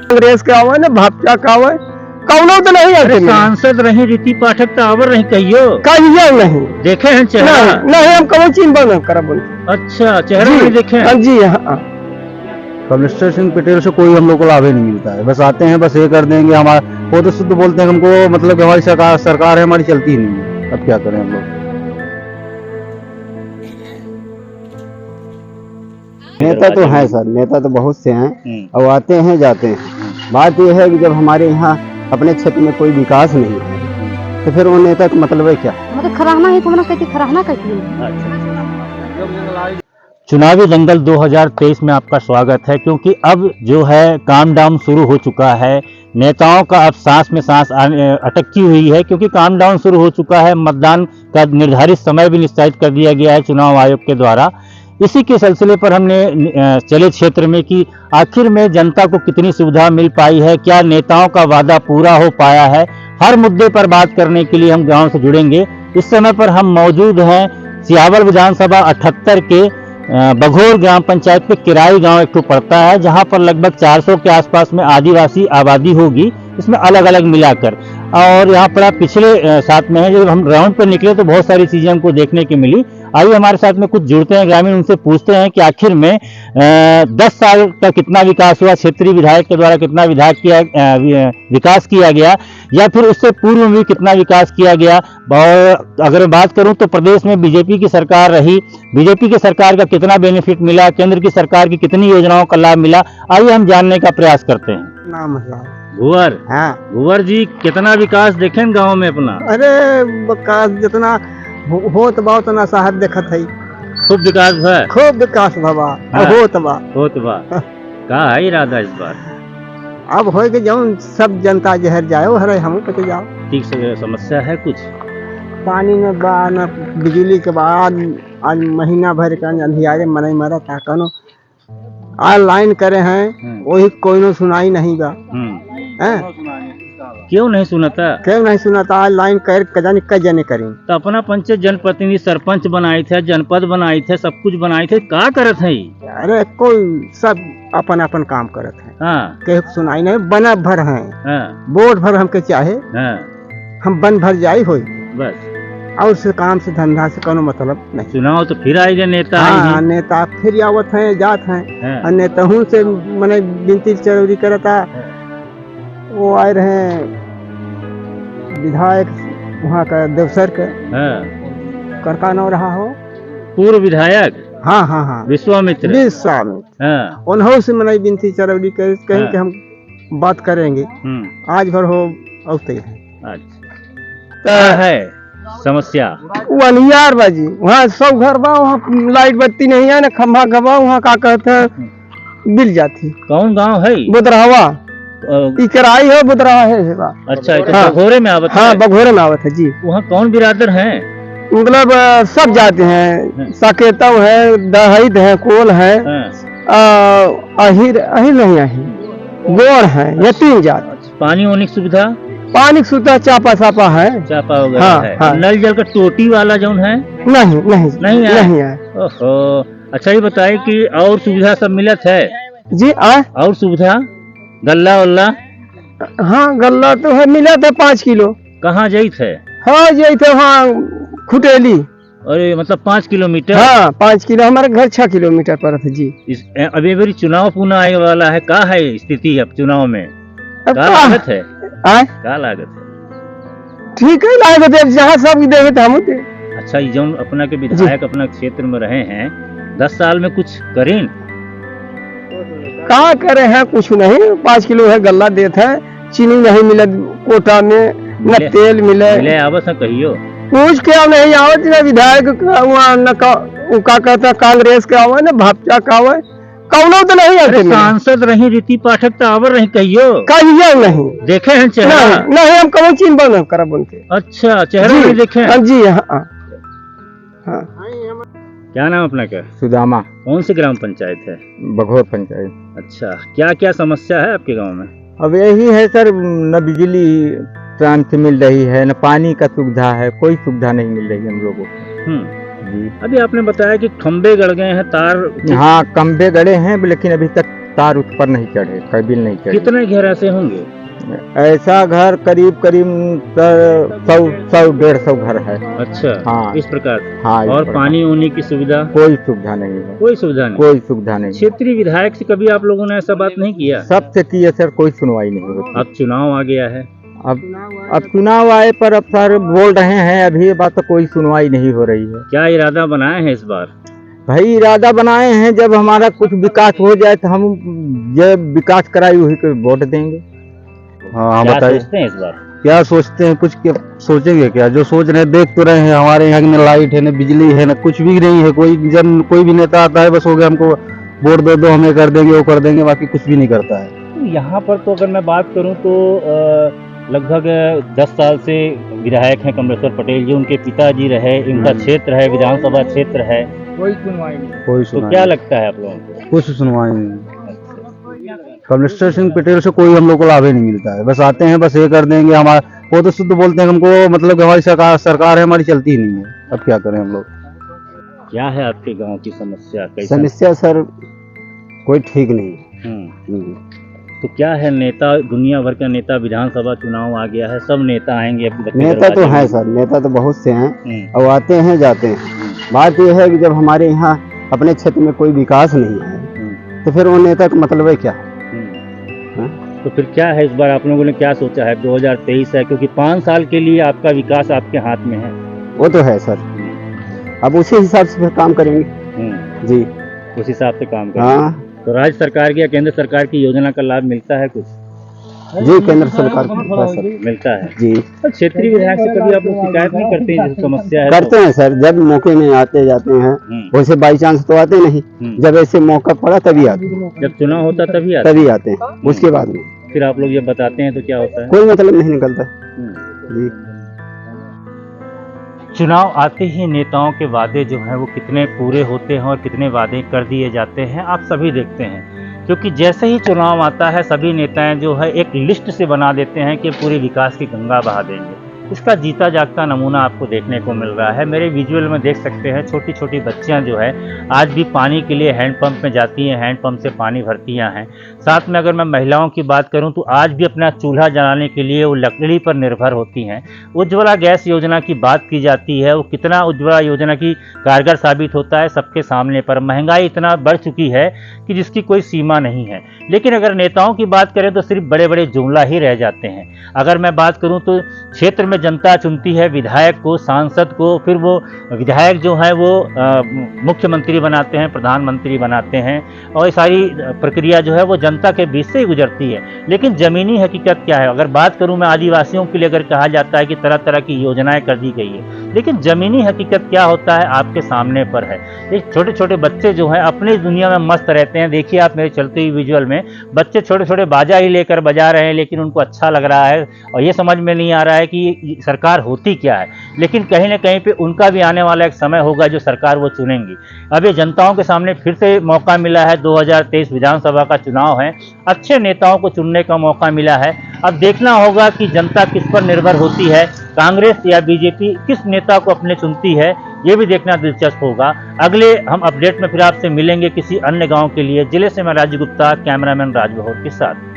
कांग्रेस के आवे ना भाजपा का आवे कौनो तो नहीं आते। सांसद रही रीति पाठक तो आवर नहीं कहियो कहियो नहीं देखे हैं चेहरा नहीं हम कौन चिन्ह न करब। अच्छा चेहरा नहीं देखे हैं? हाँ जी हाँ। कमलेश्वर सिंह पटेल से कोई हम लोग को लाभ ही नहीं मिलता है। बस आते हैं, बस ये कर देंगे, हमारा वो तो शुद्ध बोलते हैं हमको, मतलब हमारी सरकार है, हमारी चलती ही नहीं है। अब क्या करें हम लोग। नेता तो है सर, नेता तो बहुत से हैं और आते हैं जाते हैं। बात यह है कि जब हमारे यहाँ अपने क्षेत्र में कोई विकास नहीं है तो फिर वो नेता का मतलब है क्या? मतलब खराहना ही तो मैंने कहती खराहना कहती है। चुनावी दंगल 2023 में आपका स्वागत है, क्योंकि अब जो है काम डाउन शुरू हो चुका है। नेताओं का अब सांस में सांस अटकी हुई है, क्योंकि काम डाउन शुरू हो चुका है। मतदान का निर्धारित समय भी निश्चित कर दिया गया है चुनाव आयोग के द्वारा। इसी के सिलसिले पर हमने चले क्षेत्र में कि आखिर में जनता को कितनी सुविधा मिल पाई है, क्या नेताओं का वादा पूरा हो पाया है। हर मुद्दे पर बात करने के लिए हम गांव से जुड़ेंगे। इस समय पर हम मौजूद हैं सियावल विधानसभा 78 के बघोर ग्राम पंचायत पे किराई गांव एक तो पड़ता है, जहां पर लगभग 400 के आसपास में आदिवासी आबादी होगी, इसमें अलग अलग मिलाकर। और यहाँ पर आप पिछले साथ में है, जब हम राउंड पर निकले तो बहुत सारी चीजें हमको देखने की मिली। आइए हमारे साथ में कुछ जुड़ते हैं ग्रामीण, उनसे पूछते हैं कि आखिर में 10 साल का कितना विकास हुआ, क्षेत्रीय विधायक के द्वारा कितना विकास किया गया, या फिर उससे पूर्व में भी कितना विकास किया गया। और अगर मैं बात करूं तो प्रदेश में बीजेपी की सरकार रही, बीजेपी की सरकार का कितना बेनिफिट मिला, केंद्र की सरकार की कितनी योजनाओं का लाभ मिला, आइए हम जानने का प्रयास करते हैं। नाम है भुवर। हाँ भुवर जी, कितना विकास देखें गांव में अपना? अरे विकास जितना होत बा उतना साहब देखत है। खूब विकास है, खूब विकास भवा होत बा। का है इरादा इस बार? अब हो के जाऊं सब जनता जहर जाओ हरे हम कटे जाओ। ठीक से समस्या है कुछ? पानी में बा न बिजली के बाद आज महीना भर का अंधियारे मरे मरा था कनो आज लाइन करे हैं वही कोई नो सुनाई नहीं बा। क्यों नहीं सुनाता? क्यों नहीं सुनाता? आज लाइन कर कजाने कई जने करें तो अपना पंचायत जनप्रतिनिधि सरपंच बनाए थे, जनपद बनाए थे, सब कुछ बनाए थे, का करत है? अरे कोई सब अपन अपन काम करत है। हाँ के सुनाई नहीं बना भर है। हाँ वोट भर हमके चाहे हाँ हम बन भर जाई होई बस। और उस काम से धंधा से कोनो मतलब नहीं। चुनाव तो फिर आएगा, नेता हाँ नेता फिर आवत है जात है। और नेताओं से मैंने विनती चरौरी करता वो आए रहे विधायक वहाँ का देवसर के करका नाम रहा हो पूर्व विधायक। हाँ हाँ हाँ विश्वामित्र। हाँ उन्होंने से मैंने विनती चरौरी कही कि हम बात करेंगे आज भर हो औते है। अच्छा है समस्या वनियार बाजी वहाँ सब घर बा, वहाँ लाइट बत्ती नहीं है ना खंभा गवा, वहाँ का कहते हैं बिल जाती। कौन गांव है? बुधरावा किराई है बुधरावा है। अच्छा हाँ, बघोरे में आवत? हाँ बघोरे में आवत है जी। वहाँ कौन बिरादर है? मतलब सब जाते हैं, साकेतव है, दहिद है, कोल है, अहिर अहिर नहीं अहिर गोड़ है, ये 3 जात। पानी वानी की सुविधा? पानी की सुविधा चापा सापा है, चापा वगैरह हाँ, है। हाँ। नल जल का टोटी वाला जो है? नहीं नहीं नहीं है। नहीं है। ओहो, अच्छा ये बताए कि और सुविधा सब मिलत है जी? और सुविधा गल्ला वल्ला? हाँ गल्ला तो है, मिला था 5 किलो। कहाँ जाई थे? हाँ जाई थे वहाँ खुटेली। अरे मतलब 5 किलोमीटर? हाँ 5 किलो, हमारे घर 6 किलोमीटर पर था जी। अभी बारी चुनाव पुनः आने वाला है, का है स्थिति अब चुनाव में? अब का लागत है? का लागत है? ठीक है लागत है, जहाँ सब देवे तो हम दे। अच्छा ये जो अपना के विधायक अपना क्षेत्र में रहे हैं 10 साल में कुछ करें? कहाँ करे हैं कुछ नहीं। 5 किलो है गल्ला देते हैं, चीनी नहीं मिले कोटा में, न तेल मिले आवत है कहियो कुछ क्या नहीं आवत। न विधायक वहाँ न का कहता कांग्रेस के आवे न भाजपा का आवे कौनो तो नहीं आते। सांसद रही रीति पाठक तो आवर नहीं कहियो नहीं देखे हैं चेहरा? नहीं हम कौन चिन्ह न करब उनके। अच्छा चेहरा नहीं देखे? जी हाँ। क्या नाम अपना? क्या सुदामा। कौन सी ग्राम पंचायत है? बघोर पंचायत। अच्छा क्या क्या समस्या है आपके गांव में? अब यही है सर, न बिजली टाइम से मिल रही है, न पानी का सुविधा है, कोई सुविधा नहीं मिल रही हम लोगों को जी। अभी आपने बताया कि खंबे गड़ गए हैं, तार? हाँ खंबे गड़े हैं, लेकिन अभी तक तार उस पर नहीं चढ़े, केबिल नहीं चढ़े। कितने घर ऐसे होंगे? ऐसा घर करीब करीब 100-150 घर है। अच्छा, हाँ। इस प्रकार से। हाँ, इस और प्रकार। पानी होने की सुविधा? कोई सुविधा नहीं है, कोई सुविधा नहीं। कोई सुविधा नहीं। क्षेत्रीय विधायक से कभी आप लोगों ने ऐसा बात नहीं किया? सबसे किए सर, कोई सुनवाई नहीं होती। अब चुनाव आ गया है, अब चुनाव आए पर अब सर बोल रहे हैं, अभी बात तो कोई सुनवाई नहीं हो रही है। क्या इरादा बनाए हैं इस बार? भाई इरादा बनाए हैं, जब हमारा कुछ विकास हो जाए तो हम जब विकास कराई वही को वोट देंगे। हाँ क्या बताइए, सोचते हैं इस बार? क्या सोचते हैं? कुछ क्या सोचेंगे? क्या जो सोच रहे हैं देख तो रहे हैं, हमारे यहाँ न लाइट है, न बिजली है, न कुछ भी नहीं है। कोई भी नेता आता है बस हो गया हमको वोट दे दो, हमें कर देंगे, वो कर देंगे, बाकी कुछ भी नहीं करता है। तो यहाँ पर तो अगर मैं बात करूँ तो लगभग 10 साल से विधायक हैं कमलेश्वर पटेल जी, उनके पिताजी रहे, इनका क्षेत्र है, विधानसभा क्षेत्र है, कोई सुनवाई नहीं। कोई तो सुनवाई क्या लगता है आप लोगों को? कुछ सुनवाई नहीं। कमलेश्वर सिंह पटेल से कोई हम लोग को लाभ ही नहीं मिलता है। बस आते हैं, बस ये कर देंगे, हमारा वो तो शुद्ध बोलते हैं हमको, मतलब हमारी सरकार है, हमारी चलती ही नहीं है। अब क्या करें हम लोग? क्या है आपके गांव की समस्या? कैसा? समस्या सर कोई ठीक नहीं है। हम्म। तो क्या है, नेता दुनिया भर का नेता, विधानसभा चुनाव आ गया है, सब नेता आएंगे अपने नेता तो दरवाजे है में। सर, नेता तो बहुत से हैं हम्म, और आते हैं जाते हैं। बात यह है कि जब हमारे यहाँ अपने क्षेत्र में कोई विकास नहीं है हम्म, तो फिर वो नेता का मतलब है क्या? हम्म। तो फिर क्या है इस बार आप लोगों ने क्या सोचा है? 2023 है, क्योंकि 5 साल के लिए आपका विकास आपके हाथ में है। वो तो है सर, अब उसी हिसाब से फिर काम करेंगे। जी उस हिसाब से काम करें। हाँ तो राज्य सरकार की या केंद्र सरकार की योजना का लाभ मिलता है कुछ? जी, केंद्र सरकार को मिलता है सर। मिलता है। जी तो क्षेत्रीय विधायक से कभी आप लोग शिकायत नहीं करते हैं जैसे समस्या है? करते हैं सर, जब मौके में आते जाते हैं, वैसे बाई चांस तो आते नहीं। जब ऐसे मौका पड़ा तभी आते हैं, जब चुनाव होता तभी आता है। तभी आते हैं, उसके बाद में फिर आप लोग जब बताते हैं तो क्या होता है? कोई मतलब नहीं निकलता। हम्म। जी चुनाव आते ही नेताओं के वादे जो हैं वो कितने पूरे होते हैं और कितने वादे कर दिए जाते हैं, आप सभी देखते हैं। क्योंकि जैसे ही चुनाव आता है सभी नेताएं जो है एक लिस्ट से बना देते हैं कि पूरे विकास की गंगा बहा देंगे। इसका जीता जागता नमूना आपको देखने को मिल रहा है। मेरे विजुअल में देख सकते हैं, छोटी छोटी बच्चियां जो है आज भी पानी के लिए हैंडपंप में जाती हैं, हैंडपंप से पानी भरतियां हैं। साथ में अगर मैं महिलाओं की बात करूं तो आज भी अपना चूल्हा जलाने के लिए वो लकड़ी पर निर्भर होती हैं। उज्ज्वला गैस योजना की बात की जाती है, वो कितना उज्ज्वला योजना की कारगर साबित होता है सबके सामने पर। महंगाई इतना बढ़ चुकी है कि जिसकी कोई सीमा नहीं है। लेकिन अगर नेताओं की बात करें तो सिर्फ बड़े बड़े जुमला ही रह जाते हैं। अगर मैं बात करूं तो क्षेत्र में जनता चुनती है विधायक को, सांसद को, फिर वो विधायक जो है वो मुख्यमंत्री बनाते हैं, प्रधानमंत्री बनाते हैं, और ये सारी प्रक्रिया जो है वो जनता के बीच से ही गुजरती है। लेकिन ज़मीनी हकीकत क्या है? अगर बात करूं मैं आदिवासियों के लिए, अगर कहा जाता है कि तरह तरह की योजनाएं कर दी गई है, लेकिन ज़मीनी हकीकत क्या होता है आपके सामने पर है। ये छोटे छोटे बच्चे जो हैं अपनी दुनिया में मस्त रहते हैं। देखिए आप मेरे चलते हुए विजुअल में बच्चे छोटे छोटे बाजा ही लेकर बजा रहे हैं, लेकिन उनको अच्छा लग रहा है और ये समझ में नहीं आ रहा है कि सरकार होती क्या है। लेकिन कहीं ना कहीं पे उनका भी आने वाला एक समय होगा जो सरकार वो चुनेंगी। अब ये जनताओं के सामने फिर से मौका मिला है, 2023 विधानसभा का चुनाव है, अच्छे नेताओं को चुनने का मौका मिला है। अब देखना होगा कि जनता किस पर निर्भर होती है, कांग्रेस या बीजेपी किस नेता को अपने चुनती है, ये भी देखना दिलचस्प होगा। अगले हम अपडेट में फिर आपसे मिलेंगे किसी अन्य गांव के लिए। जिले से मैं राजू गुप्ता, कैमरामैन राज बहोर के साथ।